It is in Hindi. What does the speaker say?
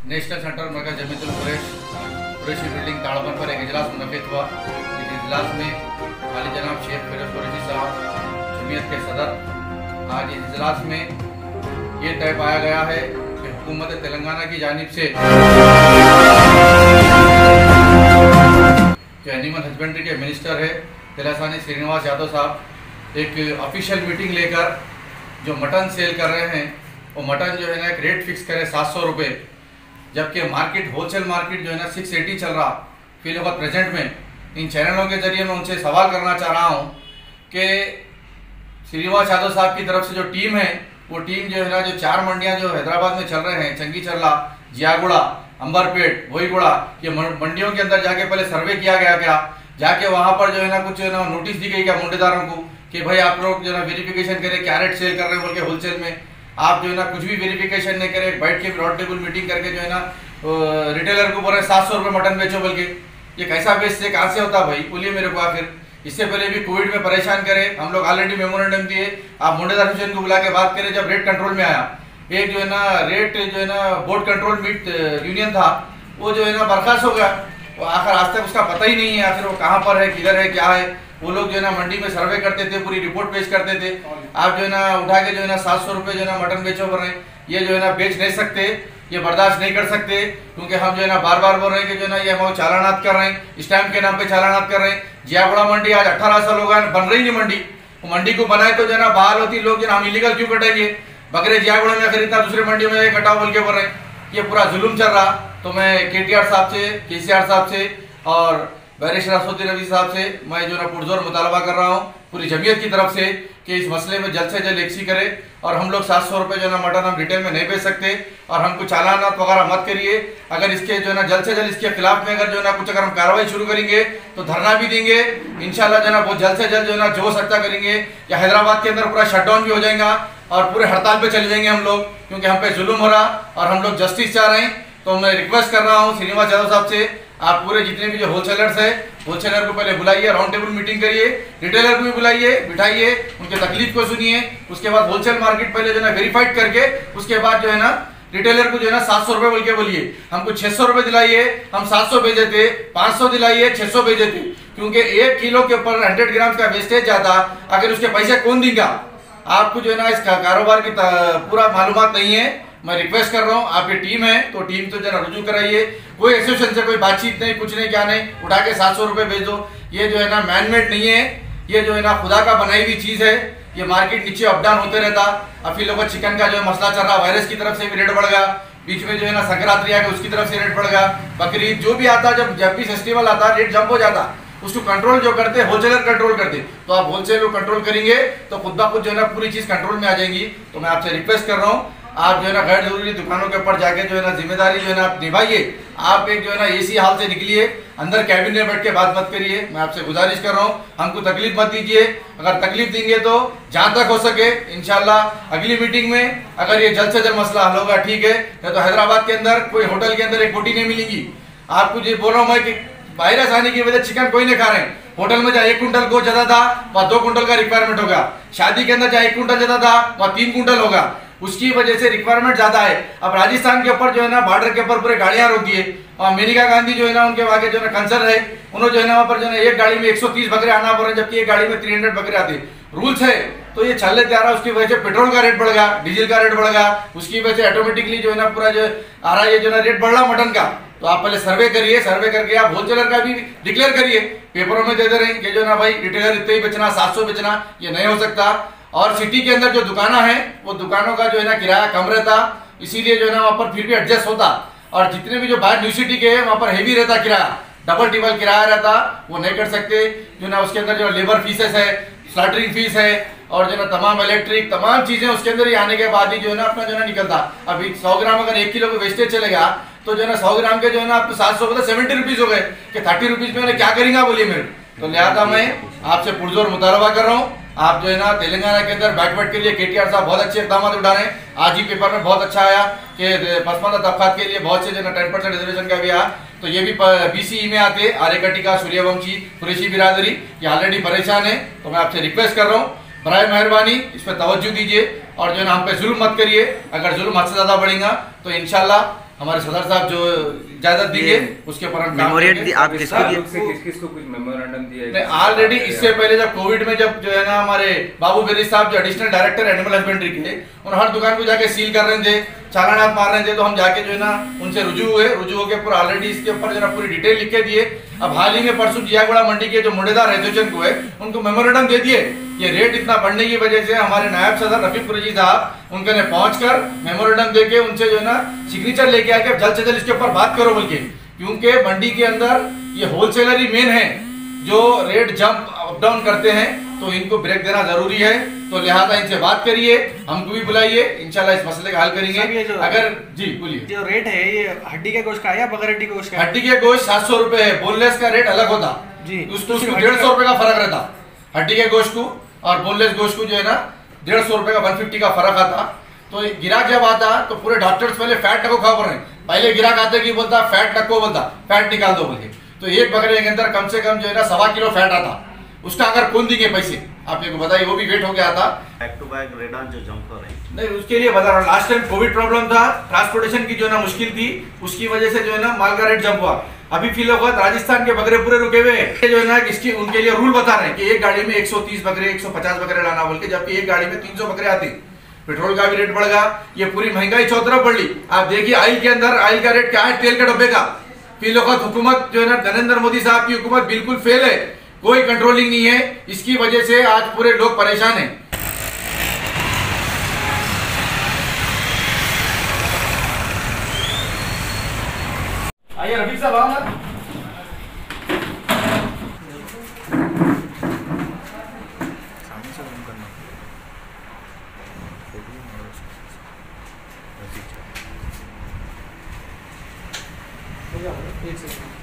नेशनल सेंटर मरकज जमीयतुल कुरैशी बिल्डिंग ताड़पन पर एक इजलास मुनक़िद हुआ। इस इजलास में वाली जनाब शेख फिरोज कुरैशी साहब जमीयत के सदर। आज इस इजलास में ये तय पाया गया है कि हुकूमत तेलंगाना की जानिब से जो एनिमल हस्बेंड्री के मिनिस्टर है तलासानी श्रीनिवास यादव साहब एक ऑफिशियल मीटिंग लेकर जो मटन सेल कर रहे हैं वो मटन जो है ना एक रेट फिक्स करे 700 रुपये, जबकि मार्केट होलसेल मार्केट जो है ना 680 चल रहा फिल वक्त प्रेजेंट में। इन चैनलों के जरिए मैं उनसे सवाल करना चाह रहा हूँ कि श्रीनिवास यादव साहब की तरफ से जो टीम है वो टीम जो है ना जो 4 मंडियाँ जो हैदराबाद में चल रहे हैं, चंगी चर्ला, जियागुड़ा, अंबरपेट, बोईगुड़ा, ये मंडियों के अंदर जाके पहले सर्वे किया गया क्या, जाके वहाँ पर जो है ना कुछ ना नोटिस दी गई क्या मुंडेदारों को कि भाई आप लोग जो है ना वेरिफिकेशन करें क्या रेट सेल कर रहे हैं बोल के होलसेल में। आप जो है ना कुछ भी वेरिफिकेशन नहीं करें, बैठ के राउंड टेबल मीटिंग करके जो है ना रिटेलर को बोल रहे 700 रुपये मटन बेचो बोल के। ये कैसा बेचते कहाँ से होता भाई, बोलिए मेरे को। आखिर इससे पहले भी कोविड में परेशान करे हम लोग, ऑलरेडी मेमोरेंडम दिए, आप मुंडेदार हुसैन को बुला के बात करें। जब रेट कंट्रोल में आया, एक जो है ना रेट जो है ना बोर्ड कंट्रोल मीट यूनियन था वो जो है ना बर्खास्त हो गया। वो आखिर आज तक उसका पता ही नहीं है आखिर वो कहाँ पर है, किधर है, क्या है। वो लोग जो है ना मंडी में सर्वे करते थे, पूरी रिपोर्ट पेश करते थे। आप जो है ना उठा के जो है ना 700 रुपये जो है ना मटन बेचो कर रहे हैं, ये जो है ना बेच नहीं सकते, ये बर्दाश्त नहीं कर सकते, क्योंकि हम जो है ना बार बार बोल रहे हैं कि जो है ना ये हम चालानात कर रहे हैं, स्टैम्प के नाम पे चालानात कर रहे हैं। जियागुड़ा मंडी आज 18 साल हो गया बन रही नहीं मंडी। वो मंडी को बनाए तो जो है ना बहाल होती लोग जो है हम इलीगल क्यों कटेंगे, बकरे जियागुड़ा में खरीदना दूसरे मंडी में कटाओ बोल के बोल रहे हैं। ये पूरा जुल्म चल रहा। तो मैं KTR साहब से, KCR साहब से और बैरिस्टर असदुद्दीन रवी साहब से मैं जो ना पुरजोर मुतालबा कर रहा हूँ पूरी जमीयत की तरफ से कि इस मसले में जल्द से जल्द एक्सी करे और हम लोग 700 रुपये जो है ना मटन हम रिटेल में नहीं बेच सकते और हमको चालानात वगैरह मत करिए। अगर इसके जो है ना जल्द से जल्द इसके खिलाफ में अगर जो है ना कुछ अगर हम कार्रवाई शुरू करेंगे तो धरना भी देंगे इंशाल्लाह जो है ना बहुत जल्द से जल्द जो है ना जो सकता करेंगे, या हैदराबाद के अंदर पूरा शटडाउन भी हो जाएगा और पूरे हड़ताल पे चले जाएंगे हम लोग, क्योंकि हम पे जुल्म हो रहा और हम लोग जस्टिस चाह रहे हैं। तो मैं रिक्वेस्ट कर रहा हूँ श्रीनिवास यादव साहब से, आप पूरे जितने भी जो होलसेलर्स है होलसेलर को पहले बुलाइए, राउंड टेबल मीटिंग करिए, रिटेलर को भी बुलाइए, बिठाइए, उनके तकलीफ को सुनिए। उसके बाद होलसेल मार्केट पहले जो है ना वेरीफाइड करके उसके बाद जो है ना रिटेलर को जो है ना 700 रुपये बोल के बोलिए, हमको 600 रुपये दिलाइए, हम 700 भेज देते, 500 दिलाइए, 600 भेज देते, क्योंकि 1 किलो के ऊपर 100 ग्राम का वेस्टेज जाता, अगर उसके पैसे कौन देगा। आपको जो है ना इस कारोबार की पूरा मालूमात नहीं है। मैं रिक्वेस्ट कर रहा हूँ, आपकी टीम है तो टीम तो जरा रुजू कराइए, कोई एसोसिएशन से कोई बातचीत नहीं, कुछ नहीं, क्या नहीं, उठा के 700 रुपये भेज दो। ये जो है ना मैनमेड नहीं है, ये जो है ना खुदा का बनाई हुई चीज़ है। ये मार्केट नीचे अप डाउन होते रहता। अभी लोगों को चिकन का जो है मसला चल रहा, वायरस की तरफ से भी रेट बढ़ गया, बीच में जो है ना संक्रांति आ गया उसकी तरफ से रेट बढ़ गया, बकरीद जो भी आता, जब भी फेस्टिवल आता रेट जंप हो जाता। उसको कंट्रोल जो करते होलसेलर कंट्रोल करते, तो आप होलसेल को कंट्रोल करेंगे तो खुद ब खुद जो है ना पूरी चीज़ कंट्रोल में आ जाएंगी। तो मैं आपसे रिक्वेस्ट कर रहा हूँ, आप जो है ना गैर जरूरी दुकानों के ऊपर जाके जो है ना जिम्मेदारी जो है ना आप निभाइए। आप एक जो है ना AC हाल से निकलिए, अंदर कैबिन में बैठ के बात मत करिए। मैं आपसे गुजारिश कर रहा हूँ, हमको तकलीफ मत दीजिए। अगर तकलीफ देंगे तो जहाँ तक हो सके इंशाल्लाह अगली मीटिंग में अगर ये जल्द से जल्द मसला हल होगा ठीक है, नहीं तो हैदराबाद के अंदर कोई होटल के अंदर एक बोटी नहीं मिलेगी। आपको जो बोल रहा हूँ मैं कि वायरस आने की वजह चिकन कोई नहीं खा रहे हैं। होटल में जहाँ 1 कुंटल गो ज्यादा था वहाँ 2 कुंटल का रिक्वायरमेंट होगा, शादी के अंदर जहाँ 1 कुंटल ज्यादा था वहाँ 3 कुंटल होगा, उसकी वजह से रिक्वायरमेंट ज्यादा है। अब राजस्थान के ऊपर जो है ना बॉर्डर के ऊपर पूरे गाड़ियां रोक दिए और मेनका गांधी जो है ना उनके आगे जो है ना कंसर्न है, उन्होंने जो है ना वहाँ पर जो है एक गाड़ी में 130 बकरे आना पड़ रहे हैं, जबकि एक गाड़ी में 300 बकरे आते। रूल्स है तो ये चल लेते आ रहा है, उसकी वजह से पेट्रोल का रेट बढ़ गया, डीजल का रेट बढ़ गया, उसकी वजह से ऑटोमेटिकली जो है ना पूरा जो आ रहा है जो है ना रेट बढ़ रहा मटन का। तो आप पहले सर्वे करिए, सर्वे करके आप होलसेलर का भी डिक्लेयर करिए, पेपरों में दे दे रहे हैं कि जो ना भाई रिटेलर इतने ही बेचना, 700 बेचना, ये नहीं हो सकता। और सिटी के अंदर जो दुकाना है वो दुकानों का जो है ना किराया कम रहता, इसीलिए जो है ना वहाँ पर फिर भी एडजस्ट होता। और जितने भी जो बाहर न्यू सिटी के हैं वहाँ पर हेवी रहता किराया, डबल टिबल किराया रहता, वो नहीं कर सकते। जो ना उसके अंदर जो लेबर फीसेस है, स्लॉटरिंग फीस है और जो ना तमाम इलेक्ट्रिक तमाम चीजें उसके अंदर ही आने के बाद ही जो है ना अपना जो है ना निकलता। अभी 100 ग्राम अगर 1 किलो को वेस्टेज चलेगा तो जो है ना 100 ग्राम के जो है ना आपको 700 मतलब 70 रुपीज हो गए कि 30 रुपीज में क्या करेंगे बोलिए मेरे। तो लिहाजा मैं आपसे पुरजोर मुतालबा कर रहा हूँ, आप जो है ना तेलंगाना के अंदर बैकवर्ड के लिए KTR साहब बहुत अच्छे इकदाम उठा रहे हैं। आज ही पेपर में बहुत अच्छा आया कि पसमानदा तबकात के लिए बहुत से जो है 10% रिजर्वेशन का भी आया। तो ये भी BCE में आते, आर्यकटी का, सूर्यवंशी, कुरैशी बिरादरी, ये ऑलरेडी परेशान है। तो मैं आपसे रिक्वेस्ट कर रहा हूँ, बराए मेहरबानी इस पर तवज्जो दीजिए और जो है ना हम पे जुल्म मत करिए। अगर जुल्म हद से ज़्यादा बढ़ेगा तो इंशाल्लाह हमारे सदर साहब जो इजाजत देंगे उसके ऊपर हम काम करेंगे। आप किसको कुछ मेमोरेंडम दिया है? ऑलरेडी इससे पहले जब कोविड में जब जो है ना हमारे बाबू बेरी साहब जो एडिशनल डायरेक्टर एनिमल हस्बेंड्री के, उन हर दुकान को जाके सील कर रहे थे, चालानात मार रहे थे, तो हम जाके जो है ना उनसे रुजू होकर पूरा ऑलरेडी इसके ऊपर जो है पूरी डिटेल लिख के दिए। अब हाल ही में परसों जियागुड़ा मंडी के जो मुंडेदार एसोसिएशन को है उनको मेमोरेंडम दे दिए। ये रेट इतना बढ़ने की वजह से हमारे नायब सदर रफीक कुरैशी साहब उनके ने पहुंचकर मेमोरेंडम देके उनसे जो है ना सिग्नेचर लेके आके जल्द से जल्द इसके ऊपर बात करो बोल के, क्योंकि मंडी के अंदर ये होलसेलर ही मेन है जो रेट जंप अप डाउन करते हैं, तो इनको ब्रेक देना जरूरी है। तो लिहाजा इनसे बात करिए, हमको भी बुलाइए, इंशाल्लाह इस मसले का हल करेंगे। अगर जी बोलिए, जो रेट है ये हड्डी के गोश्त का है या बगैर हड्डी के गोश्त का? हड्डी के गोश्त 700 रुपए है, बोनलेस का रेट अलग होता जी, उसको 150 रुपए का फर्क रहता। हड्डी के गोश्त को और बोनलेस गोश्त को जो है ना 150 रुपए का 150 का फर्क आता। तो गिराक जब आता तो पूरे डॉक्टर्स पहले फैट नको खा रहे हैं, पहले गिराक आते कि बोलता फैट नको, बोलता फैट निकाल दो बोल के, तो एक बकरे के अंदर कम से कम जो है ना 1.25 किलो फैट आता। उसका अगर कौन देंगे पैसे, आप मेरे को बताइए, वो भी वेट हो गया था। बैक टू बैक रेडॉन जो जंप कर रहे हैं, नहीं उसके लिए बता रहा हूँ, लास्ट टाइम कोविड प्रॉब्लम था, ट्रांसपोर्टेशन की जो है ना मुश्किल थी, उसकी वजह से जो है ना माल का रेट जंप हुआ। अभी फिलहाल राजस्थान के बकरे पूरे रुके हुए हैं, जो है ना इसकी उनके लिए रूल बता रहे हैं कि एक गाड़ी में 130 बकरे 150 बकरे लाना बोल के, जबकि एक गाड़ी में 300 बकरे आते। पेट्रोल का भी रेट बढ़ गया, ये पूरी महंगाई चौतरफ बढ़ ली। आप देखिए ऑयल के अंदर ऑयल का रेट क्या है, तेल के डब्बे का। फिलहाल हुकूमत जो है ना नरेंद्र मोदी साहब की हुकूमत बिल्कुल फेल है, कोई कंट्रोलिंग नहीं है, इसकी वजह से आज पूरे लोग परेशान हैं। आइए रफीक साहब आओ ना। एक सेकंड।